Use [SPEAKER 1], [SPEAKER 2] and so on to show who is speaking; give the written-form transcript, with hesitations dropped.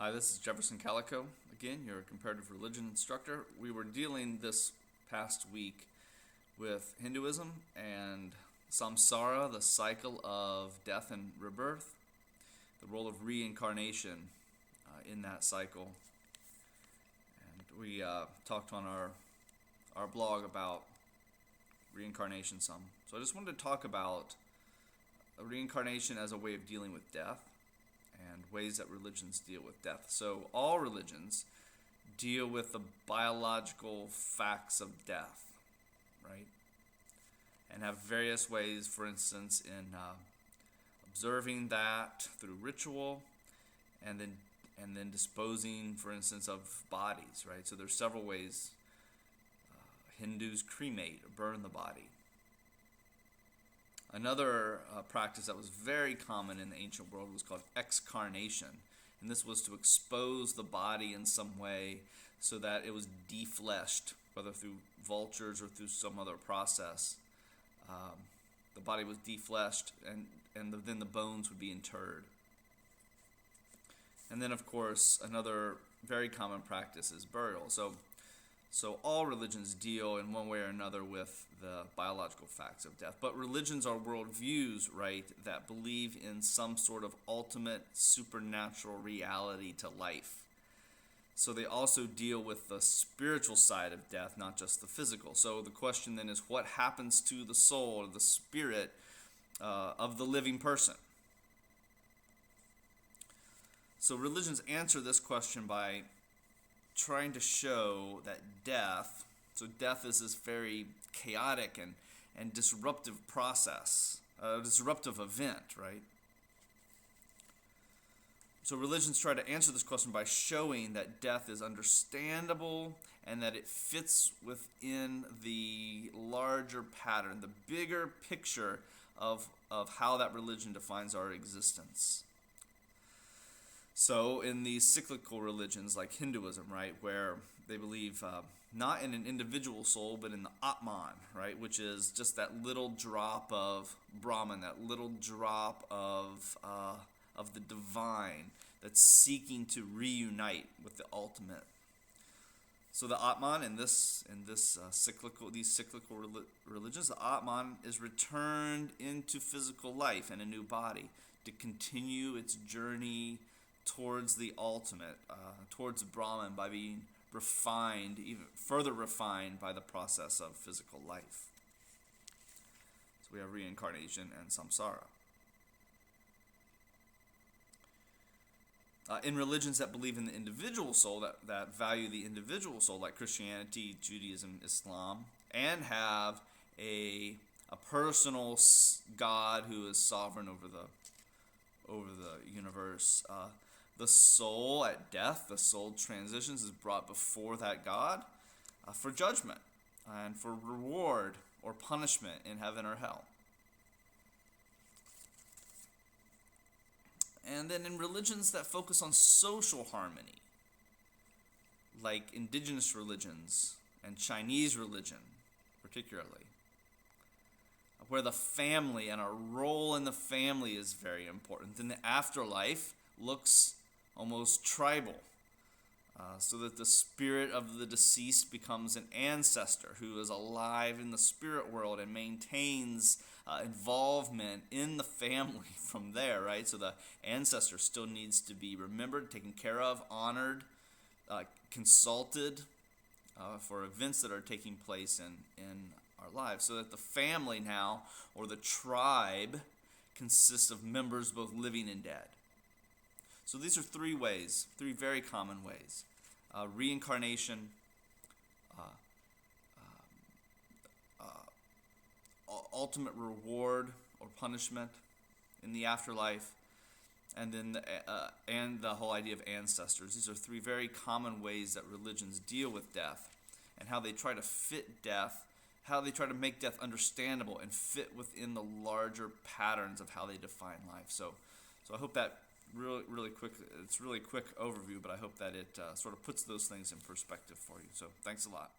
[SPEAKER 1] Hi, this is Jefferson Calico. Again, your comparative religion instructor. We were dealing this past week with Hinduism and samsara, the cycle of death and rebirth, the role of reincarnation in that cycle. And we talked on our blog about reincarnation some. So I just wanted to talk about reincarnation as a way of dealing with death and ways that religions deal with death. So all religions deal with the biological facts of death, right? And have various ways, for instance, in observing that through ritual, and then disposing, for instance, of bodies, right? So there's several ways. Hindus cremate or burn the body. Another practice that was very common in the ancient world was called excarnation. And this was to expose the body in some way so that it was defleshed, whether through vultures or through some other process. The body was defleshed, and then the bones would be interred. And then, of course, another very common practice is burial. So all religions deal in one way or another with the biological facts of death. But religions are worldviews, right, that believe in some sort of ultimate supernatural reality to life. So they also deal with the spiritual side of death, not just the physical. So the question then is, what happens to the soul or the spirit of the living person? So religions answer this question by trying to show that death is this very chaotic and disruptive process, a disruptive event, right? So religions try to answer this question by showing that death is understandable and that it fits within the larger pattern, the bigger picture of how that religion defines our existence. So in these cyclical religions like Hinduism, right, where they believe not in an individual soul, but in the Atman, right, which is just that little drop of Brahman, that little drop of the divine that's seeking to reunite with the ultimate. So the Atman in these cyclical religions, the Atman is returned into physical life and a new body to continue its journey towards the ultimate, towards Brahman, by being refined, even further refined by the process of physical life. So we have reincarnation and samsara. In religions that believe in the individual soul, that value the individual soul, like Christianity, Judaism, Islam, and have a personal God who is sovereign over the universe, the soul at death, the soul transitions, is brought before that God for judgment and for reward or punishment in heaven or hell. And then in religions that focus on social harmony, like indigenous religions and Chinese religion particularly, where the family and our role in the family is very important, then the afterlife looks almost tribal, so that the spirit of the deceased becomes an ancestor who is alive in the spirit world and maintains involvement in the family from there, right? So the ancestor still needs to be remembered, taken care of, honored, consulted for events that are taking place in our lives, so that the family now, or the tribe, consists of members both living and dead. So these are three very common ways. Reincarnation, ultimate reward or punishment in the afterlife, and then the whole idea of ancestors. These are three very common ways that religions deal with death, and how they try to fit death, how they try to make death understandable and fit within the larger patterns of how they define life. So I hope that really quick. It's really quick overview, but I hope that it sort of puts those things in perspective for you. So thanks a lot.